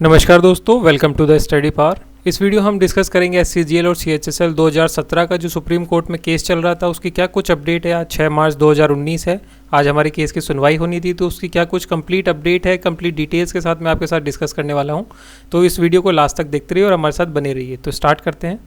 नमस्कार दोस्तों, welcome to the study power. इस वीडियो हम डिस्कस करेंगे एससीजीएल और सीएचएसएल 2017 का जो सुप्रीम कोर्ट में केस चल रहा था उसकी क्या कुछ अपडेट है। आज 6 मार्च 2019 है। आज हमारे केस की सुनवाई होनी थी, तो उसकी क्या कुछ कंप्लीट अपडेट है, कंप्लीट डिटेल्स के साथ मैं आपके साथ डिस्कस करने वाला हूं। तो इस वीडियो को लास्ट तक देखते रहिए और हमारे साथ बने रहिए। तो स्टार्ट करते हैं।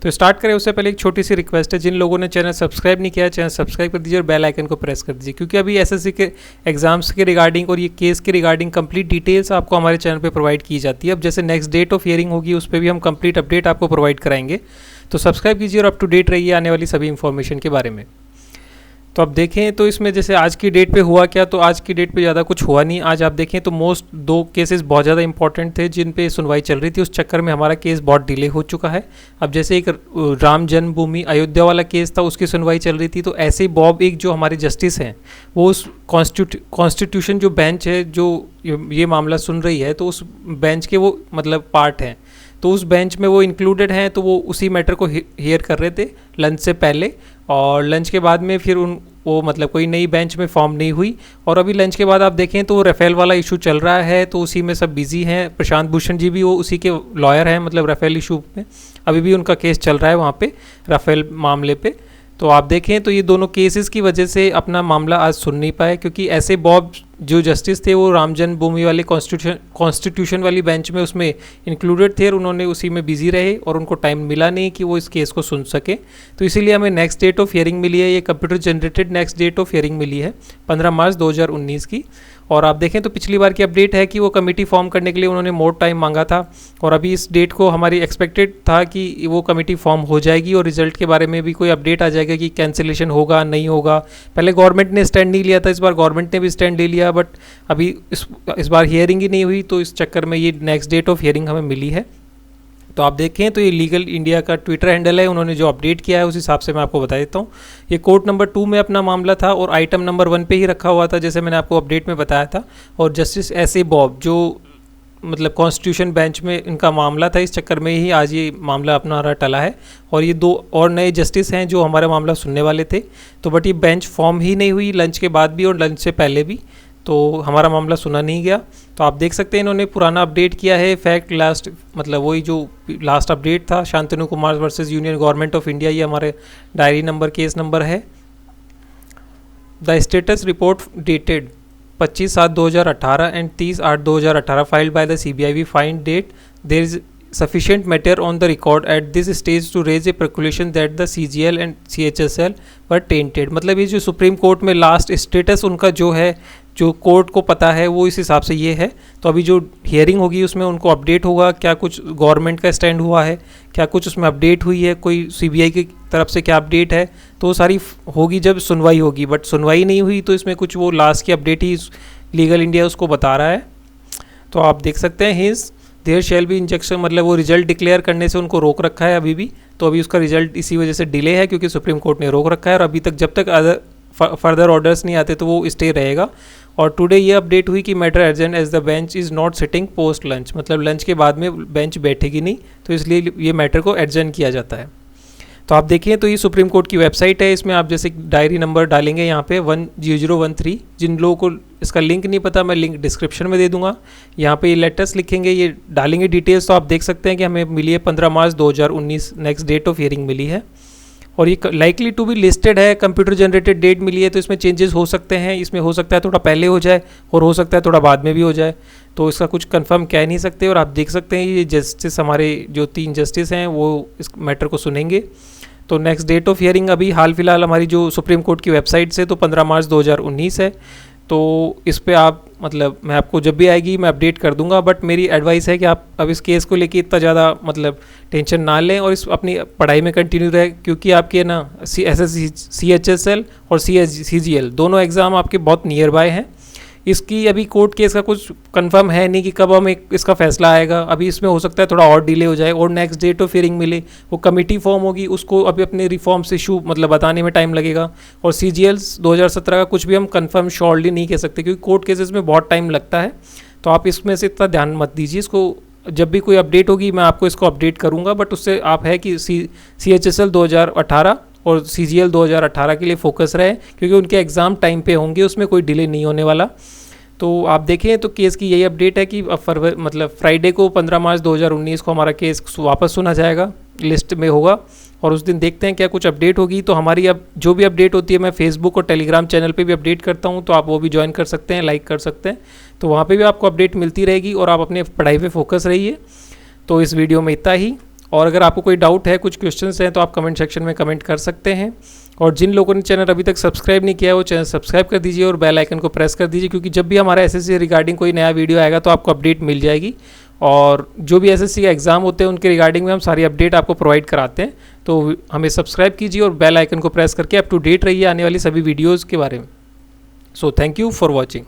तो स्टार्ट करें उससे पहले एक छोटी सी रिक्वेस्ट है, जिन लोगों ने चैनल सब्सक्राइब नहीं किया है चैनल सब्सक्राइब कर दीजिए और बेल आइकन को प्रेस कर दीजिए, क्योंकि अभी एसएससी के एग्जाम्स के रिगार्डिंग और ये केस के रिगार्डिंग कंप्लीट डिटेल्स आपको हमारे चैनल पे प्रोवाइड की जाती है। अब जैसे नेक्स्ट डेट ऑफ हियरिंग होगी उस पर भी हम कंप्लीट अपडेट आपको प्रोवाइड कराएंगे। तो सब्सक्राइब कीजिए और अप टू डेट रहिए आने वाली सभी इंफॉर्मेशन के बारे में। तो अब देखें तो इसमें जैसे आज की डेट पे हुआ क्या, तो आज की डेट पे ज़्यादा कुछ हुआ नहीं। आज आप देखें तो मोस्ट 2 केसेस बहुत ज़्यादा इंपॉर्टेंट थे जिन पे सुनवाई चल रही थी, उस चक्कर में हमारा केस बहुत डिले हो चुका है। अब जैसे एक राम जन्मभूमि अयोध्या वाला केस था, उसकी सुनवाई चल रही थी, तो ऐसे ही बॉब एक जो हमारे जस्टिस हैं वो उस कॉन्स्टिट्यूशन जो बेंच है जो ये मामला सुन रही है, तो उस बेंच के वो मतलब पार्ट हैं, तो उस बेंच में वो इंक्लूडेड हैं। तो वो उसी मैटर को हियर कर रहे थे लंच से पहले, और लंच के बाद में फिर वो मतलब कोई नई बेंच में फॉर्म नहीं हुई। और अभी लंच के बाद आप देखें तो राफेल वाला इशू चल रहा है, तो उसी में सब बिजी हैं। प्रशांत भूषण जी भी वो उसी के लॉयर हैं, मतलब राफेल इशू में अभी भी उनका केस चल रहा है वहाँ पे राफेल मामले पे। तो आप देखें तो ये दोनों केसेस की वजह से अपना मामला आज सुन नहीं पाए, क्योंकि ऐसे बॉब जो जस्टिस थे वो राम जन्मभूमि वाली कॉन्स्टिट्यूशन वाली बेंच में उसमें इंक्लूडेड थे और उन्होंने उसी में बिजी रहे और उनको टाइम मिला नहीं कि वो इस केस को सुन सके। तो इसीलिए हमें नेक्स्ट डेट ऑफ हियरिंग मिली है, ये computer generated next date of hearing मिली है 15 मार्च 2019 की। और आप देखें तो पिछली बार की अपडेट है कि वो कमेटी फॉर्म करने के लिए उन्होंने मोर टाइम मांगा था, और अभी इस डेट को हमारी एक्सपेक्टेड था कि वो कमेटी फॉर्म हो जाएगी और रिजल्ट के बारे में भी कोई अपडेट आ जाएगा कि कैंसिलेशन होगा नहीं होगा। पहले गवर्नमेंट ने स्टैंड नहीं लिया था, इस बार गवर्नमेंट ने भी स्टैंड ले लिया, बट अभी इस बार हियरिंग ही नहीं हुई, तो इस चक्कर में ये नेक्स्ट डेट ऑफ हियरिंग हमें मिली है। तो आप देखें तो ये लीगल इंडिया का ट्विटर हैंडल है, उन्होंने जो अपडेट किया है उस हिसाब से मैं आपको बता देता हूँ। ये कोर्ट नंबर 2 में अपना मामला था और आइटम नंबर 1 पे ही रखा हुआ था, जैसे मैंने आपको अपडेट में बताया था। और जस्टिस एस.ए. बॉब जो मतलब कॉन्स्टिट्यूशन बेंच में इनका मामला था, इस चक्कर में ही आज ये मामला अपना टला है। और ये 2 और नए जस्टिस हैं जो हमारा मामला सुनने वाले थे, तो बट ये बेंच फॉर्म ही नहीं हुई लंच के बाद भी और लंच से पहले भी, तो हमारा मामला सुना नहीं गया। तो आप देख सकते हैं इन्होंने पुराना अपडेट किया है। फैक्ट लास्ट मतलब वही जो लास्ट अपडेट था Shantanu Kumar versus Union Government of India, ये हमारे डायरी नंबर केस नंबर है। The status report dated 25/7/2018 and 30/8/2018 filed by the CBI। We find that there is sufficient matter on the record at this stage to raise a speculation that the CGL and CHSL were tainted। मतलब ये जो supreme court में last status उनका जो है, जो court को पता है वो इस हिसाब से ये है। तो अभी जो हियरिंग होगी उसमें उनको अपडेट होगा क्या कुछ गवर्नमेंट का स्टैंड हुआ है, क्या कुछ उसमें अपडेट हुई है, कोई CBI की तरफ से क्या अपडेट है, तो वो सारी होगी जब सुनवाई होगी। बट सुनवाई नहीं हुई तो इसमें कुछ वो लास्ट की अपडेट ही लीगल इंडिया उसको बता रहा है। तो आप देख सकते हैं his there shall be injunction, मतलब वो रिजल्ट डिक्लेयर करने से उनको रोक रखा है अभी भी। तो अभी उसका रिजल्ट इसी वजह से डिले है क्योंकि सुप्रीम कोर्ट ने रोक रखा है, और अभी तक जब तक फर्दर ऑर्डर्स नहीं आते तो वो स्टे रहेगा। और टुडे ये अपडेट हुई कि matter urgent as the bench is not sitting post lunch, मतलब लंच के बाद में बेंच बैठेगी नहीं, तो इसलिए ये मैटर को अर्जेंट किया जाता है। तो आप देखिए तो ये सुप्रीम कोर्ट की वेबसाइट है, इसमें आप जैसे डायरी नंबर डालेंगे यहाँ पे 10013। जिन लोगों को इसका लिंक नहीं पता मैं लिंक डिस्क्रिप्शन में दे दूंगा। यहाँ पे ये लेटेस्ट लिखेंगे, ये डालेंगे डिटेल्स, तो आप देख सकते हैं कि हमें मिली है 15 मार्च 2019 नेक्स्ट डेट ऑफ हियरिंग मिली है। और ये लाइकली टू बी लिस्टेड है, कंप्यूटर जनरेटेड डेट मिली है, तो इसमें चेंजेस हो सकते हैं। इसमें हो सकता है थोड़ा पहले हो जाए और हो सकता है थोड़ा बाद में भी हो जाए, तो इसका कुछ कंफर्म कह नहीं सकते। और आप देख सकते हैं ये जस्टिस हमारे जो 3 जस्टिस हैं वो इस मैटर को सुनेंगे। तो नेक्स्ट डेट ऑफ हियरिंग अभी हाल फिलहाल हमारी जो सुप्रीम कोर्ट की वेबसाइट से तो 15 मार्च 2019 है। तो इस पे आप मतलब मैं आपको जब भी आएगी मैं अपडेट कर दूंगा, बट मेरी एडवाइस है कि आप अब इस केस को लेके इतना ज़्यादा मतलब टेंशन ना लें और इस अपनी पढ़ाई में कंटिन्यू रहे, क्योंकि आपके ना CHSL और CGL दोनों एग्ज़ाम आपके बहुत नियर बाय हैं। इसकी अभी कोर्ट केस का कुछ कंफर्म है नहीं कि कब हमें इसका फैसला आएगा। अभी इसमें हो सकता है थोड़ा और डिले हो जाए और नेक्स्ट डेट ऑफ हियरिंग मिले, वो कमेटी फॉर्म होगी, उसको अभी अपने रिफॉर्म्स इशू मतलब बताने में टाइम लगेगा। और CGL 2017 का कुछ भी हम कंफर्म श्योरली नहीं कह सकते, क्योंकि कोर्ट केसेस में बहुत टाइम लगता है। तो आप इसमें से इतना ध्यान मत दीजिए, इसको जब भी कोई अपडेट होगी मैं आपको इसको अपडेट करूँगा, बट उससे आप है कि CHSL 2018 और CGL 2018 के लिए फोकस रहे, क्योंकि उनके एग्ज़ाम टाइम पे होंगे, उसमें कोई डिले नहीं होने वाला। तो आप देखें तो केस की यही अपडेट है कि फ्राइडे को 15 मार्च 2019 को हमारा केस वापस सुना जाएगा, लिस्ट में होगा, और उस दिन देखते हैं क्या कुछ अपडेट होगी। तो हमारी अब जो भी अपडेट होती है मैं फेसबुक और टेलीग्राम चैनल पे भी अपडेट करता हूँ, तो आप वो भी ज्वाइन कर सकते हैं, लाइक कर सकते हैं, तो वहाँ पे भी आपको अपडेट मिलती रहेगी और आप अपने पढ़ाई पे फोकस रहिए। तो इस वीडियो में इतना ही, और अगर आपको कोई डाउट है, कुछ क्वेश्चंस हैं, तो आप कमेंट सेक्शन में कमेंट कर सकते हैं। और जिन लोगों ने चैनल अभी तक सब्सक्राइब नहीं किया है वो चैनल सब्सक्राइब कर दीजिए और बेल आइकन को प्रेस कर दीजिए, क्योंकि जब भी हमारा एसएससी रिगार्डिंग कोई नया वीडियो आएगा तो आपको अपडेट मिल जाएगी। और जो भी एसएससी का एग्ज़ाम होते हैं उनके रिगार्डिंग में हम सारी अपडेट आपको प्रोवाइड कराते हैं। तो हमें सब्सक्राइब कीजिए और बेल आइकन को प्रेस करके अप टू डेट रहिए आने वाली सभी वीडियोज़ के बारे में। So thank you for watching.